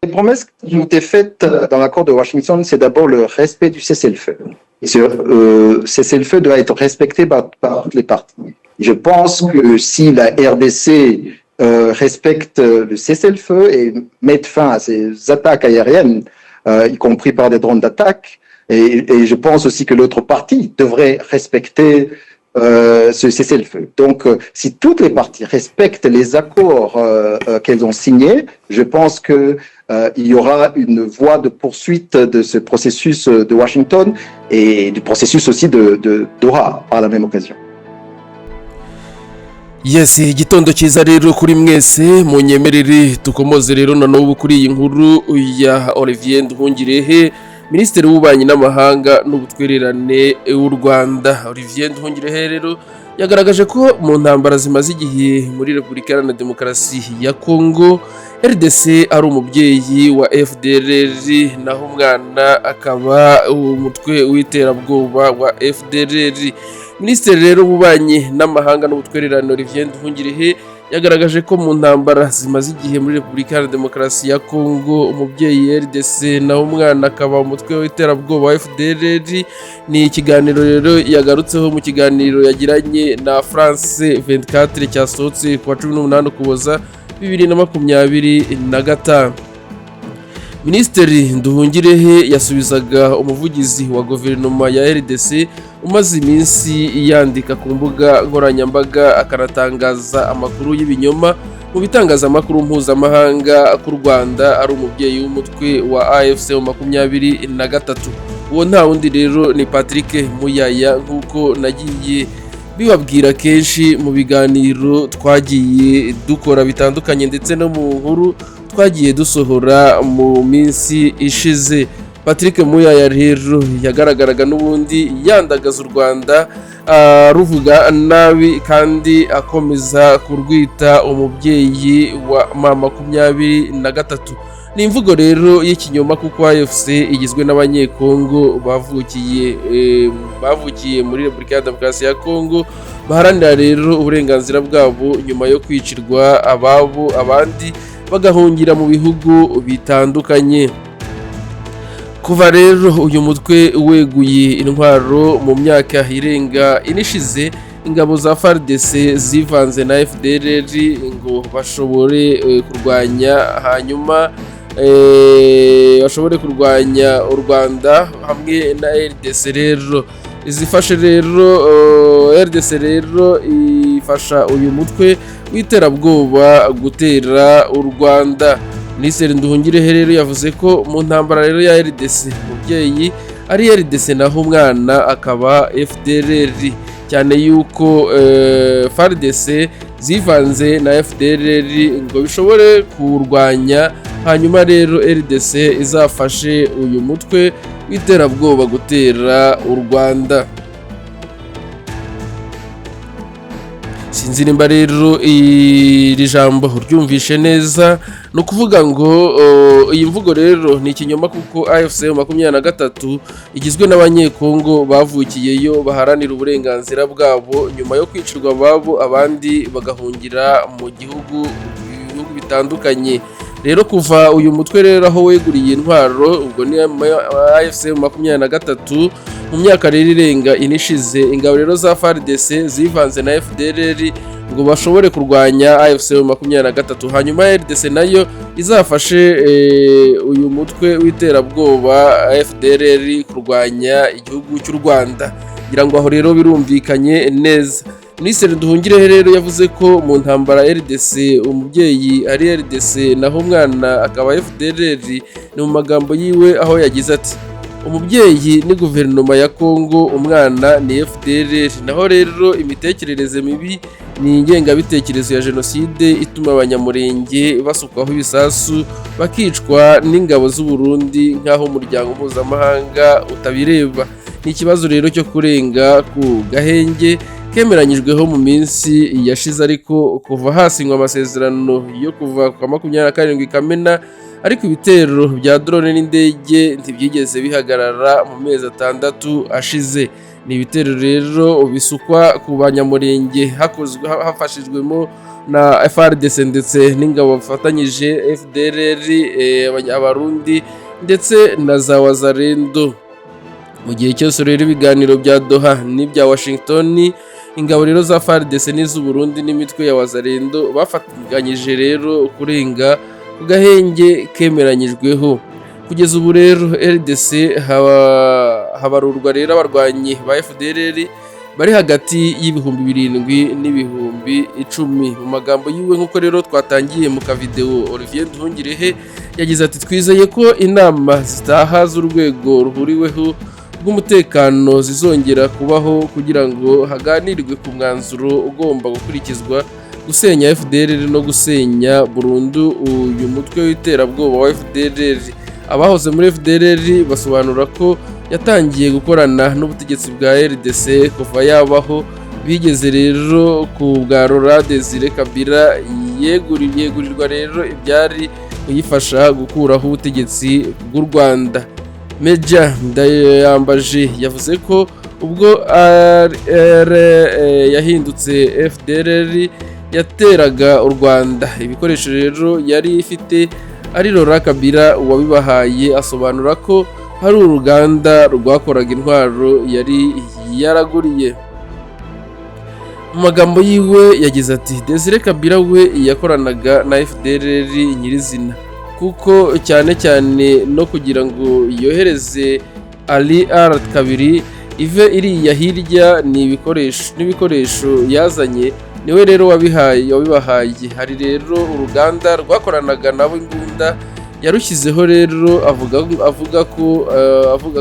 Les promesses qui ont été faites dans l'accord de Washington, c'est d'abord le respect du cessez-le-feu. Et ce cessez-le-feu doit être respecté par toutes les parties. Je pense que si la RDC respecte le cessez-le-feu et mette fin à ces attaques aériennes, y compris par des drones d'attaque, et je pense aussi que l'autre partie devrait respecter ce cessez-le-feu. Donc, si toutes les parties respectent les accords qu'elles ont signés, je pense que il y aura une voie de poursuite de ce processus de Washington et du processus aussi de Doha par la même occasion. Yes, igitondo cyiza rero kuri mwese munyemerere tukomoze rero na n'ubu kuri iyi nkuru ya Olivier Nduhungirehe, Minisitiri w'Ububanyi n'Amahanga n'Ubutwererane w'u Rwanda. Olivier Nduhungirehe rero yagaragaje ko mu ntambara zimaze igihe muri Repubulika Iharanira Demokarasi ya Kongo, RDC ari umubyeyi wa FDLR naho umwana akaba umutwe w'iterabwoba wa FDLR. Minisitiri rero w'Ububanyi n'Amahanga n'Ubutwererane Olivier Nduhungirehe yagaragaje ko mu ntambara zimaze igihe muri Repubulika Iharanira Demokarasi ya Kongo, umubyeyi RDC naho umwana akaba umutwe w'iterabwoba wa FDLR. Ni ikiganiro rero yagarutseho mu kiganiro yagiranye na France 24 cyasohotse ku wa 18 Ukuboza 2025. Minisitiri Nduhungirehe yasubizaga umuvugizi wa guverinoma ya RDC umaze iminsi yandika ku mbuga nkoranyambaga akanatangaza amakuru y'ibinyoma mu bitangazamakuru mpuzamahanga ku Rwanda ari umubyeyi w'umutwe wa AFC 23. Uwo nta wundi rero ni Patrick Muyaya, nk'uko nagiye bibabwira kenshi mu biganiro twagiye dukora bitandukanye ndetse no mu nkuru twagiye dusohora mu minsi ishize. Patrick Muyaya rero yagaragaraga n'ubundi yandagaza u Rwanda, ruvuga nabi kandi akomeza kurwita umubyeyi wa M23. Ni imvugo rero y'ikinyoma kuko AFC igizwe n'abanyekongo bavukiye muri Repubulika ya Demokarasi ya Kongo, baharanira rero uburenganzira bwabo nyuma yo kwicirwa ababo, abandi bagahungira mu bihugu bitandukanye. Kuva rero uyu mutwe weguye intwaro mu myaka irenga inishize, ingabo za FARDC zivanze na FDLR ngo bashobore kurwanya u Rwanda hamwe na RDC. rero izifashe rero RDC rero ifasha uyu mutwe w'iterabwoba gutera u Rwanda. Minisitiri Nduhungirehe rero yavuze ko mu ntambara rero ya RDC umubyeyi ari RDC naho umwana akaba FDLR, cyane yuko FARDC zivanze na FDLR ngo bishobore kurwanya, hanyuma rero RDC izafashe uyu mutwe w'iterabwoba gutera u Rwanda. Sinzi nimba rero iri jambo uryumvishe neza, no kuvuga ngo iyi mvugo rero ni ikinyoma kuko AFC 23 igizwe n'abanyekongo bavukiyeyo baharanira uburenganzira bwabo nyuma yo kwicirwa babo, abandi bagahungira mu bihugu bitandukanye. Rero kuva uyu mutwe rero aho weguriye intwaro, ubwo ni AFC 23, mu myaka rero irenga inishize, ingabo rero za FARDC zivanze na FDLR ngo bashobore kurwanya AFC 23, hanyuma RDC nayo izafashe uyu mutwe w'iterabwoba FDLR kurwanya igihugu cy'u Rwanda. Ngira ngo aho rero birumvikanye neza. Minisitiri Nduhungirehe rero yavuze ko mu ntambara RDC umubyeyi ari RDC naho umwana akaba FDLR. Ni mu magambo yiwe aho yagize ati umubyeyi ni guverinoma ya Kongo, umwana ni FDLR. Naho rero imitekerereze mibi ni ingengabitekerezo ya jenoside ituma abanyamurenge basukwaho ibisasu bakicwa n'ingabo z'u Burundi nk'aho umuryango mpuzamahanga utabireba. Ni ikibazo rero cyo kurenga ku gahenge kemeranyijweho mu minsi yashize, ariko kuva hasinywa amasezerano yo kuva kwa 27 Kamena, ariko ibitero bya drone n'indege ntibyigeze bihagarara mu mezi 6 ashize. ni ibitero rero bisukwa ku banyamurenge hafashijwemo na FRDC ndetse n'ingabo bafatanyije FDLR, abarundi ndetse na za Wazalendo. Mu gihe cyose rero ibiganiro bya Doha n'ibya Washington, ingabo rero za FARDC n'iz'u Burundi n'imitwe ya Wazalendo bafatanyije rero kurenga ku gahenge kemeranyijweho. Kugeza ubu rero RDC habarurwa rero abarwanyi ba FDLR bari hagati y'ibihumbi 7 n'ibihumbi 10. Mu magambo yiwe nk'uko rero twatangiye mu kavideo, Olivier Nduhungirehe yagize ati twizeye ko inama zitaha z'urwego ruhuriweho rw'umutekano zizongera kubaho kugira ngo haganirwe ku mwanzuro ugomba gukurikizwa gusenya FDLR no gusenya burundu uyu mutwe w'iterabwoba wa FDLR. Abahoze muri FDLR basobanura ko yatangiye gukorana n'ubutegetsi bwa RDC kuva yabaho, bigeze rero ku bwa Laurent Désiré Kabila yegurirwa rero ibyari kuyifasha gukuraho ubutegetsi bw'u Rwanda. Meja Ndayambaje yavuze ko ubwo yahindutse FDLR yateraga u Rwanda ibikoresho rero yari ifite ari Laurent Kabila wabibahaye, asobanura ko hari uruganda rwakoraga intwaro yari yaraguriye. Mu magambo yiwe yagize ati Désiré Kabila we yakoranaga na FDLR nyirizina, kuko cyane no kugira ngo yohereze Ali R2 ive iriya hirya n'ibikoresho yazanye, niwe rero wabibahaye. Hari rero uruganda rwakoranaga nabo imbunda yarushyizeho rero avuga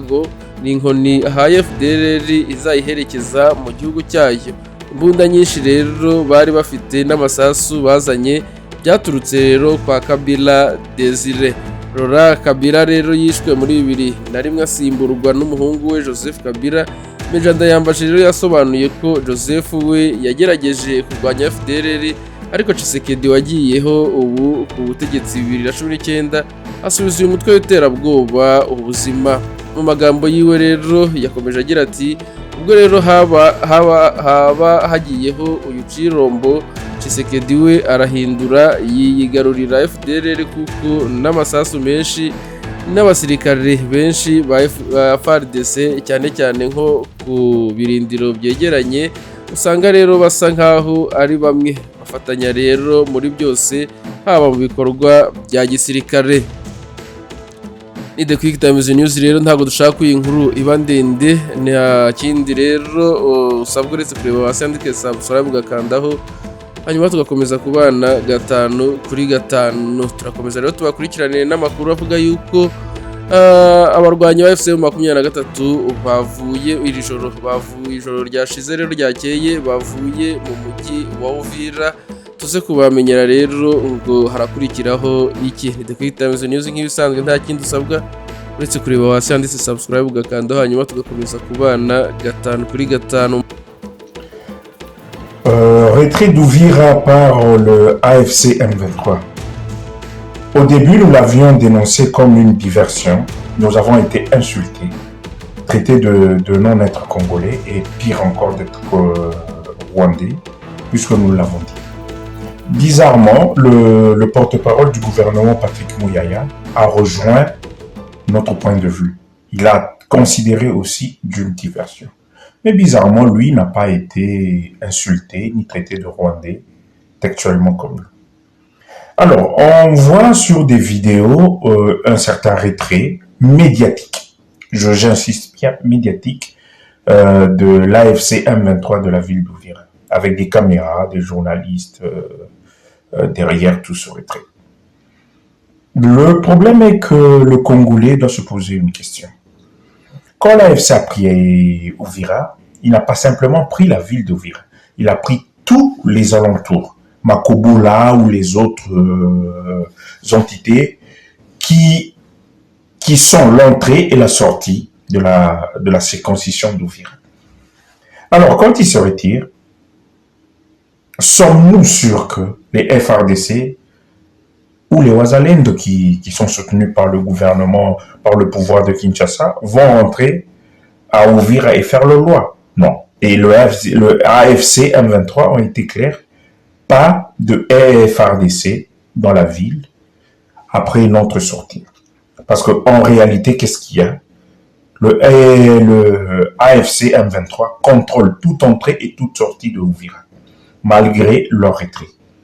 ngo ni inkoni ahaye FDLR izayiherekeza mu gihugu cyayo. Imbunda nyinshi rero bari bafite n'amasasu bazanye byaturutse rero kwa Kabila Désiré. Laurent Kabila rero yishwe muri 2001 asimburwa n'umuhungu we Joseph Kabila. Meja Ndayambaje rero yasobanuye ko Joseph we yagerageje kurwanya FDLR, ariko Tshisekedi wagiyeho ubu ku butegetsi 2019 asubiza uyu mutwe w'iterabwoba ubuzima. Mu magambo yiwe rero yakomeje agira ati ubwo rero haba hagiyeho uyu Cirombo, Tshisekedi we arahindura yigarurira FDLR kuko n'amasasu menshi n'abasirikare benshi ba FARDC cyane nko ku birindiro byegeranye, usanga rero basa nkaho ari bamwe, bafatanya rero muri byose haba mu bikorwa bya gisirikare. Ni The Quick Times News rero ntabwo dushaka iyi nkuru iba ndende, nta kindi rero usabwa uretse kureba hasi handike subscribe ugakandaho, hanyuma tugakomeza kubana 5/5. Turakomeza rero tubakurikirane n'amakuru avuga yuko abarwanyi ba FCM 23 bavuye ijoro ryashize rero ryakeye, bavuye mu mujyi wa Uvira. Tuze kubamenyera rero ngo harakurikiraho iki. Ni The Quick Times News nk'ibisanzwe, nta kindi usabwa uretse kureba hasi handitse subscribe ugakandaho, hanyuma tugakomeza kubana 5/5. Retrait d'Ouvira par le AFC M23. Au début, nous l'avions dénoncé comme une diversion. Nous avons été insultés, traités de non-être congolais et pire encore d'être rwandais, puisque nous l'avons dit. Bizarrement, le porte-parole du gouvernement, Patrick Mouyaya, a rejoint notre point de vue. Il a considéré aussi d'une diversion. Mais bizarrement, lui n'a pas été insulté ni traité de Rwandais, textuellement comme lui. Alors, on voit sur des vidéos un certain retrait médiatique, j'insiste bien médiatique, de l'AFC M23 de la ville d'Ouvira, avec des caméras, des journalistes derrière tout ce retrait. Le problème est que le Congolais doit se poser une question. Quand l'AFC a pris Uvira, il n'a pas simplement pris la ville d'Uvira, il a pris tous les alentours, Makobola ou les autres entités qui sont l'entrée et la sortie de la circoncision d'Uvira. Alors, quand il se retire, sommes-nous sûrs que les FRDC ou les Wazalendo qui sont soutenus par le gouvernement, par le pouvoir de Kinshasa, vont entrer à Ouvira et faire le loi. Non. Et le AFC M23 ont été clairs. Pas de FARDC dans la ville après notre sortie. Parce qu'en réalité, qu'est-ce qu'il y a? Le AFC M23 contrôle toute entrée et toute sortie de Ouvira, malgré leur retrait.